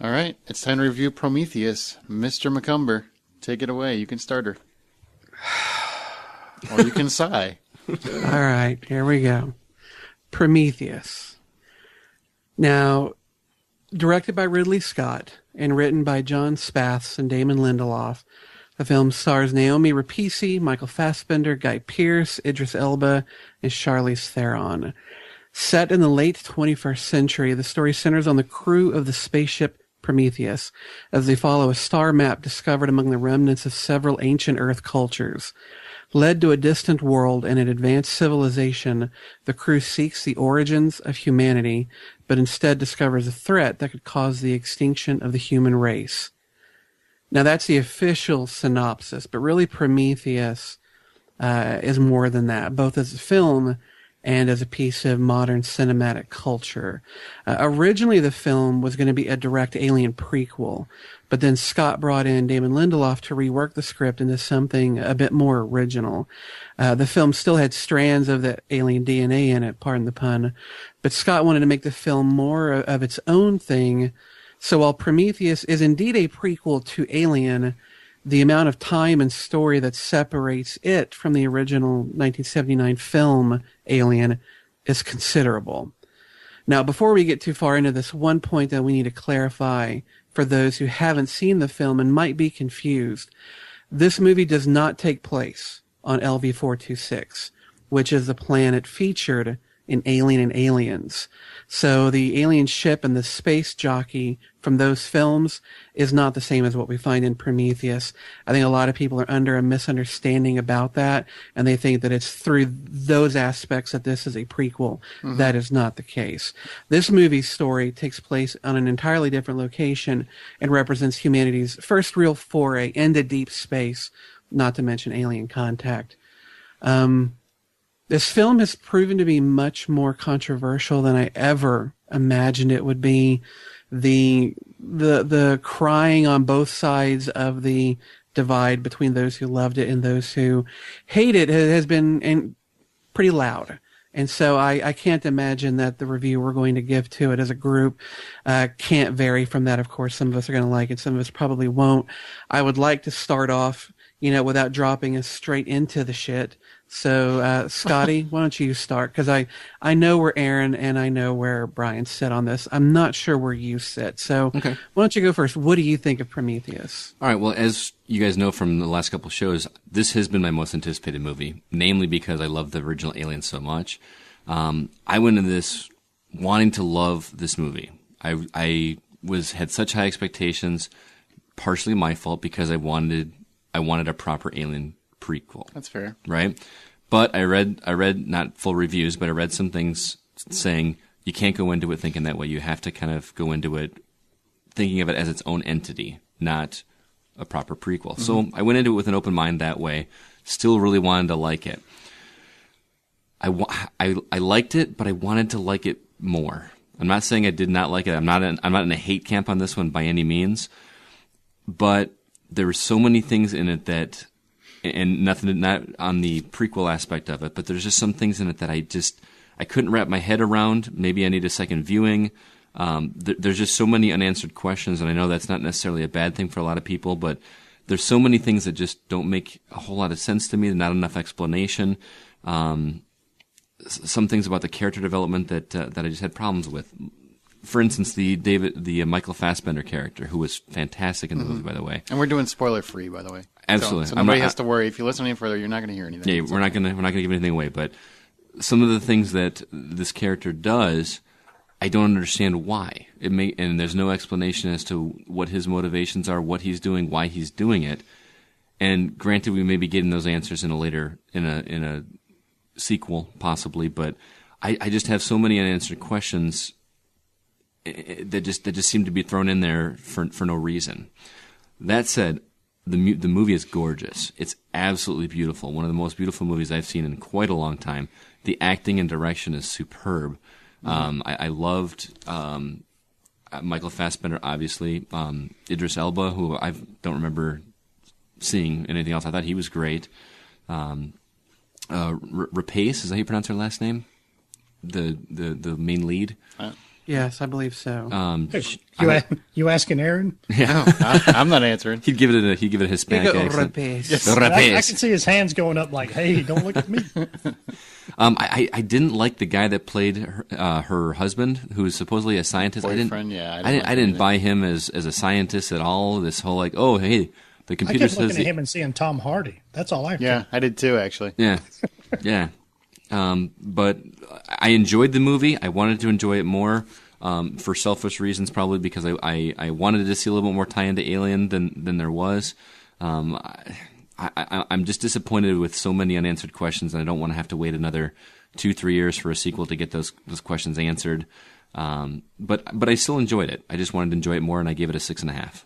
All right, it's time to review Prometheus. Mr. McCumber, take it away. You can start her. Or you can sigh. All right, here we go. Prometheus. Now, directed by Ridley Scott and written by John Spaths and Damon Lindelof, the film stars Naomi Rapace, Michael Fassbender, Guy Pearce, Idris Elba, and Charlize Theron. Set in the late 21st century, the story centers on the crew of the spaceship Prometheus as they follow a star map discovered among the remnants of several ancient Earth cultures. Led to a distant world and an advanced civilization, the crew seeks the origins of humanity, but instead discovers a threat that could cause the extinction of the human race. Now that's the official synopsis, but really Prometheus is more than that, both as a film and as a piece of modern cinematic culture. Originally, the film was going to be a direct Alien prequel, but then Scott brought in Damon Lindelof to rework the script into something a bit more original. The film still had strands of the Alien DNA in it, pardon the pun, but Scott wanted to make the film more of its own thing. So while Prometheus is indeed a prequel to Alien, the amount of time and story that separates it from the original 1979 film Alien is considerable. Now, before we get too far into this, one point that we need to clarify for those who haven't seen the film and might be confused. This movie does not take place on LV-426, which is the planet featured in Alien and Aliens. So the alien ship and the space jockey from those films is not the same as what we find in Prometheus. I think a lot of people are under a misunderstanding about that, and they think that it's through those aspects that this is a prequel. Mm-hmm. That is not the case. This movie's story takes place on an entirely different location and represents humanity's first real foray into deep space, not to mention alien contact. This film has proven to be much more controversial than I ever imagined it would be. The crying on both sides of the divide between those who loved it and those who hate it has been pretty loud. And so I can't imagine that the review we're going to give to it as a group can't vary from that. Of course, some of us are going to like it, some of us probably won't. I would like to start off, without dropping us straight into the shit. So, Scotty, why don't you start? Because I know where Aaron and I know where Brian sit on this. I'm not sure where you sit. So, okay. Why don't you go first? What do you think of Prometheus? All right. Well, as you guys know from the last couple of shows, this has been my most anticipated movie, namely because I love the original Alien so much. I went into this wanting to love this movie. I had such high expectations, partially my fault because I wanted a proper Alien prequel. That's fair. Right? But I read not full reviews, but I read some things saying you can't go into it thinking that way. You have to kind of go into it thinking of it as its own entity, not a proper prequel. Mm-hmm. So I went into it with an open mind that way. Still really wanted to like it. I liked it, but I wanted to like it more. I'm not saying I did not like it. I'm not in a hate camp on this one by any means. But there were so many things in it that, and nothing, not on the prequel aspect of it, but there's just some things in it that I couldn't wrap my head around. Maybe I need a second viewing. There's just so many unanswered questions, and I know that's not necessarily a bad thing for a lot of people, but there's so many things that just don't make a whole lot of sense to me. There's not enough explanation. Some things about the character development that I just had problems with. For instance, the Michael Fassbender character, who was fantastic in the movie, by the way. And we're doing spoiler free, by the way. Absolutely. So nobody has to worry. If you listen any further, you're not going to hear anything. Yeah, we're not going to give anything away. But some of the things that this character does, I don't understand why. And there's no explanation as to what his motivations are, what he's doing, why he's doing it. And granted, we may be getting those answers in a sequel, possibly. But I just have so many unanswered questions that just seem to be thrown in there for no reason. That said, the movie is gorgeous. It's absolutely beautiful. One of the most beautiful movies I've seen in quite a long time. The acting and direction is superb. I loved Michael Fassbender, obviously. Idris Elba, who I don't remember seeing anything else. I thought he was great. Rapace, is that how you pronounce her last name? The main lead. Yes, I believe so. You asking Aaron? No, I'm not answering. He'd give it a Hispanic Digo accent. rapaz. I can see his hands going up like, hey, don't look at me. I didn't like the guy that played her husband, who was supposedly a scientist. Boyfriend, yeah. I didn't buy him as a scientist at all. This whole like, oh hey, the I computer kept looking says at him and seeing Tom Hardy. That's all I Yeah, I did too, actually. yeah, yeah. But I enjoyed the movie. I wanted to enjoy it more for selfish reasons, probably because I wanted to see a little bit more tie into Alien than there was. I'm just disappointed with so many unanswered questions, and I don't want to have to wait another 2-3 years for a sequel to get those questions answered. But I still enjoyed it. I just wanted to enjoy it more, and I gave it a 6.5.